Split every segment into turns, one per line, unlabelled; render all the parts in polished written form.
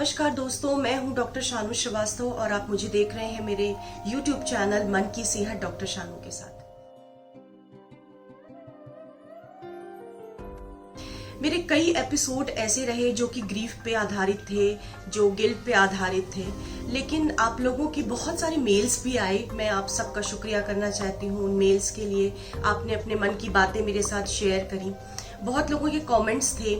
नमस्कार दोस्तों, मैं हूं डॉक्टर शानू श्रीवास्तव और आप मुझे देख रहे हैं मेरे YouTube चैनल मन की सेहत डॉक्टर शानू के साथ। मेरे कई एपिसोड ऐसे रहे जो कि ग्रीफ पे आधारित थे, जो गिल्ट पे आधारित थे, लेकिन आप लोगों की बहुत सारे मेल्स भी आए। मैं आप सबका शुक्रिया करना चाहती हूँ उन मेल्स के लिए। आपने अपने मन की बातें मेरे साथ शेयर करी। बहुत लोगों के कमेंट्स थे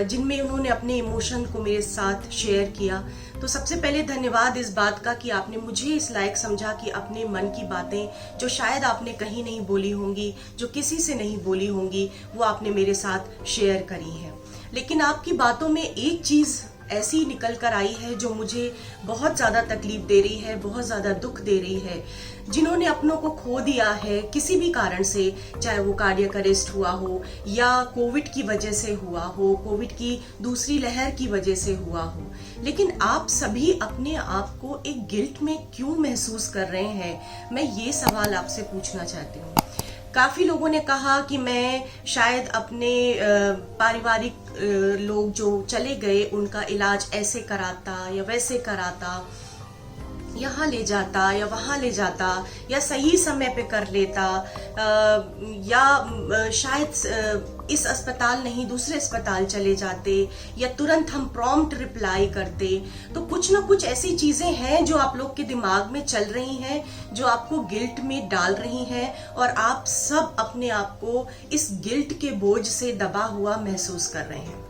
जिनमें उन्होंने अपने इमोशन को मेरे साथ शेयर किया। तो सबसे पहले धन्यवाद इस बात का कि आपने मुझे इस लायक समझा कि अपने मन की बातें जो शायद आपने कहीं नहीं बोली होंगी, जो किसी से नहीं बोली होंगी, वो आपने मेरे साथ शेयर करी है। लेकिन आपकी बातों में एक चीज़ ऐसी निकल कर आई है जो मुझे बहुत ज़्यादा तकलीफ दे रही है, बहुत ज़्यादा दुख दे रही है। जिन्होंने अपनों को खो दिया है किसी भी कारण से, चाहे वो कार्डियक अरेस्ट हुआ हो या कोविड की वजह से हुआ हो, कोविड की दूसरी लहर की वजह से हुआ हो, लेकिन आप सभी अपने आप को एक गिल्ट में क्यों महसूस कर रहे हैं, मैं ये सवाल आपसे पूछना चाहती हूँ। काफ़ी लोगों ने कहा कि मैं शायद अपने पारिवारिक लोग जो चले गए उनका इलाज ऐसे कराता या वैसे कराता, यहाँ ले जाता या वहाँ ले जाता, या सही समय पे कर लेता, या शायद इस अस्पताल नहीं दूसरे अस्पताल चले जाते, या तुरंत हम प्रॉम्प्ट रिप्लाई करते। तो कुछ ना कुछ ऐसी चीजें हैं जो आप लोग के दिमाग में चल रही हैं, जो आपको गिल्ट में डाल रही हैं, और आप सब अपने आप को इस गिल्ट के बोझ से दबा हुआ महसूस कर रहे हैं।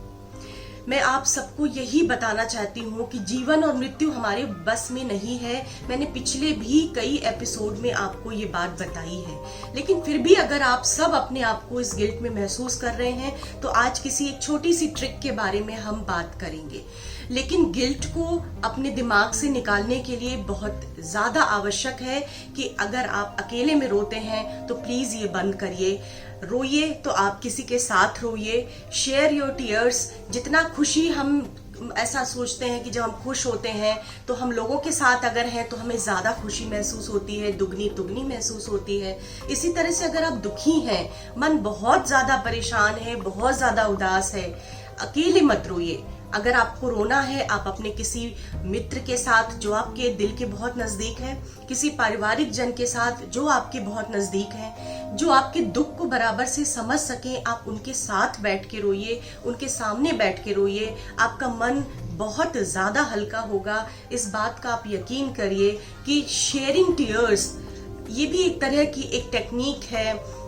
मैं आप सबको यही बताना चाहती हूँ कि जीवन और मृत्यु हमारे बस में नहीं है। मैंने पिछले भी कई एपिसोड में आपको ये बात बताई है, लेकिन फिर भी अगर आप सब अपने आप को इस गिल्ट में महसूस कर रहे हैं तो आज किसी एक छोटी सी ट्रिक के बारे में हम बात करेंगे। लेकिन गिल्ट को अपने दिमाग से निकालने के लिए बहुत ज़्यादा आवश्यक है कि अगर आप अकेले में रोते हैं तो प्लीज़ ये बंद करिए। रोइए तो आप किसी के साथ रोइए। Share your tears. जितना खुशी हम ऐसा सोचते हैं कि जब हम खुश होते हैं तो हम लोगों के साथ अगर हैं तो हमें ज़्यादा खुशी महसूस होती है, दुगनी तुगनी महसूस होती है। इसी तरह से अगर आप दुखी हैं, मन बहुत ज़्यादा परेशान है, बहुत ज़्यादा उदास है, अकेले मत रोइए। अगर आपको रोना है, आप अपने किसी मित्र के साथ जो आपके दिल के बहुत नज़दीक है, किसी पारिवारिक जन के साथ जो आपके बहुत नज़दीक हैं, जो आपके दुख को बराबर से समझ सकें, आप उनके साथ बैठ के रोइए, उनके सामने बैठ के रोइए। आपका मन बहुत ज़्यादा हल्का होगा। इस बात का आप यकीन करिए कि शेयरिंग टीयर्स ये भी एक तरह की एक टेक्निक है।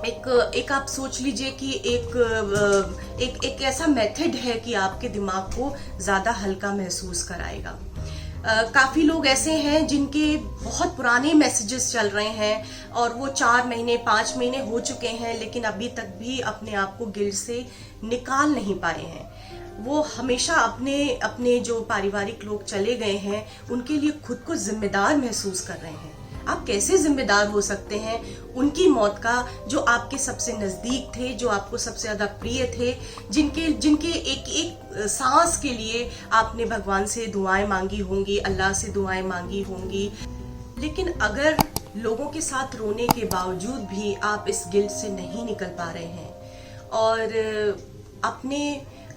एक आप सोच लीजिए कि एक ऐसा मेथड है कि आपके दिमाग को ज़्यादा हल्का महसूस कराएगा। काफ़ी लोग ऐसे हैं जिनके बहुत पुराने मैसेजेस चल रहे हैं और वो 4 महीने 5 महीने हो चुके हैं, लेकिन अभी तक भी अपने आप को गिल्ट से निकाल नहीं पाए हैं। वो हमेशा अपने जो पारिवारिक लोग चले गए हैं उनके लिए खुद को जिम्मेदार महसूस कर रहे हैं। आप कैसे जिम्मेदार हो सकते हैं उनकी मौत का, जो आपके सबसे नजदीक थे, जो आपको सबसे ज्यादा प्रिय थे, जिनके एक एक सांस के लिए आपने भगवान से दुआएं मांगी होंगी, अल्लाह से दुआएं मांगी होंगी। लेकिन अगर लोगों के साथ रोने के बावजूद भी आप इस गिल्ट से नहीं निकल पा रहे हैं और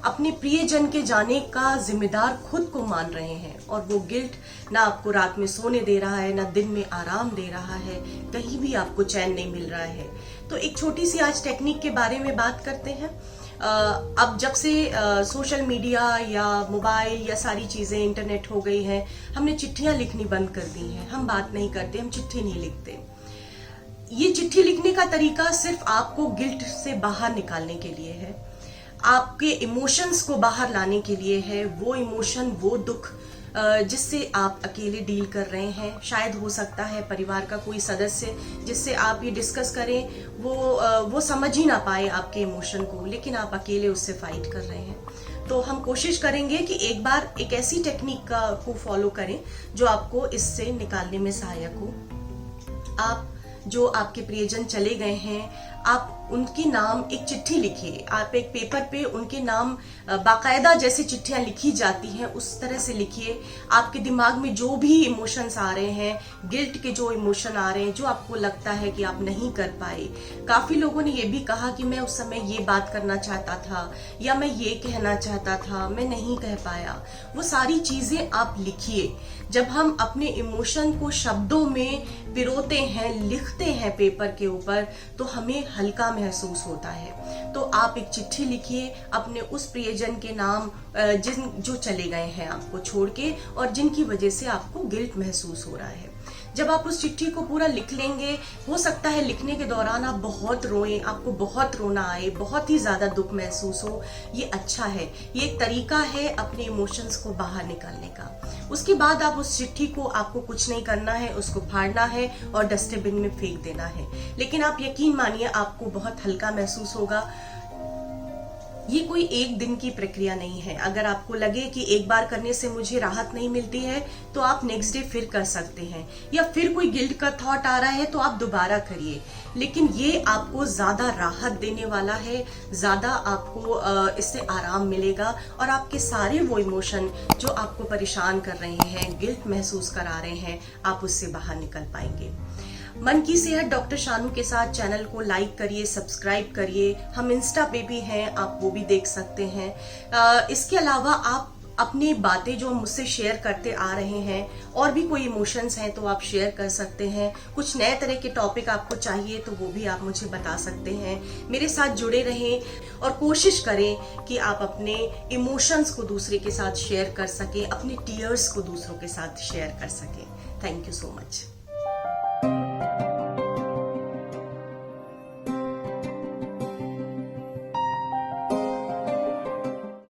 अपने प्रियजन के जाने का जिम्मेदार खुद को मान रहे हैं, और वो गिल्ट ना आपको रात में सोने दे रहा है, ना दिन में आराम दे रहा है, कहीं भी आपको चैन नहीं मिल रहा है, तो एक छोटी सी आज टेक्निक के बारे में बात करते हैं। अब जब से सोशल मीडिया या मोबाइल या सारी चीज़ें इंटरनेट हो गई हैं, हमने चिट्ठियां लिखनी बंद कर दी हैं। हम बात नहीं करते, हम चिट्ठी नहीं लिखते। ये चिट्ठी लिखने का तरीका सिर्फ आपको गिल्ट से बाहर निकालने के लिए है, आपके इमोशंस को बाहर लाने के लिए है। वो इमोशन, वो दुख जिससे आप अकेले डील कर रहे हैं, शायद हो सकता है परिवार का कोई सदस्य जिससे आप ये डिस्कस करें वो समझ ही ना पाए आपके इमोशन को, लेकिन आप अकेले उससे फाइट कर रहे हैं। तो हम कोशिश करेंगे कि एक बार एक ऐसी टेक्निक को फॉलो करें जो आपको इससे निकालने में सहायक हो। आप जो आपके प्रियजन चले गए हैं, आप उनके नाम एक चिट्ठी लिखिए। आप एक पेपर पे उनके नाम बाकायदा जैसे चिट्ठियां लिखी जाती हैं उस तरह से लिखिए। आपके दिमाग में जो भी इमोशंस आ रहे हैं, गिल्ट के जो इमोशन आ रहे हैं, जो आपको लगता है कि आप नहीं कर पाए। काफी लोगों ने ये भी कहा कि मैं उस समय ये बात करना चाहता था, या मैं ये कहना चाहता था, मैं नहीं कह पाया। वो सारी चीजें आप लिखिए। जब हम अपने इमोशन को शब्दों में पिरोते हैं, लिखते हैं पेपर के ऊपर, तो हमें हल्का महसूस होता है। तो आप एक चिट्ठी लिखिए अपने उस प्रियजन के नाम, जो चले गए हैं आपको छोड़ के, और जिनकी वजह से आपको गिल्ट महसूस हो रहा है। जब आप उस चिट्ठी को पूरा लिख लेंगे, हो सकता है लिखने के दौरान आप बहुत रोएं, आपको बहुत रोना आए, बहुत ही ज्यादा दुख महसूस हो। ये अच्छा है, ये एक तरीका है अपने इमोशंस को बाहर निकालने का। उसके बाद आप उस चिट्ठी को, आपको कुछ नहीं करना है, उसको फाड़ना है और डस्टबिन में फेंक देना है। लेकिन आप यकीन मानिए आपको बहुत हल्का महसूस होगा। ये कोई एक दिन की प्रक्रिया नहीं है। अगर आपको लगे कि एक बार करने से मुझे राहत नहीं मिलती है, तो आप नेक्स्ट डे फिर कर सकते हैं, या फिर कोई गिल्ट का थॉट आ रहा है तो आप दोबारा करिए। लेकिन ये आपको ज्यादा राहत देने वाला है, ज्यादा आपको इससे आराम मिलेगा, और आपके सारे वो इमोशन जो आपको परेशान कर रहे हैं, गिल्ट महसूस करा रहे हैं, आप उससे बाहर निकल पाएंगे। मन की सेहत डॉक्टर शानू के साथ चैनल को लाइक करिए, सब्सक्राइब करिए। हम इंस्टा पे भी हैं, आप वो भी देख सकते हैं। इसके अलावा आप अपनी बातें जो मुझसे शेयर करते आ रहे हैं, और भी कोई इमोशंस हैं तो आप शेयर कर सकते हैं। कुछ नए तरह के टॉपिक आपको चाहिए तो वो भी आप मुझे बता सकते हैं। मेरे साथ जुड़े रहें और कोशिश करें कि आप अपने इमोशंस को दूसरे के साथ शेयर कर सकें, अपने टीयर्स को दूसरों के साथ शेयर कर सकें। Thank you so much.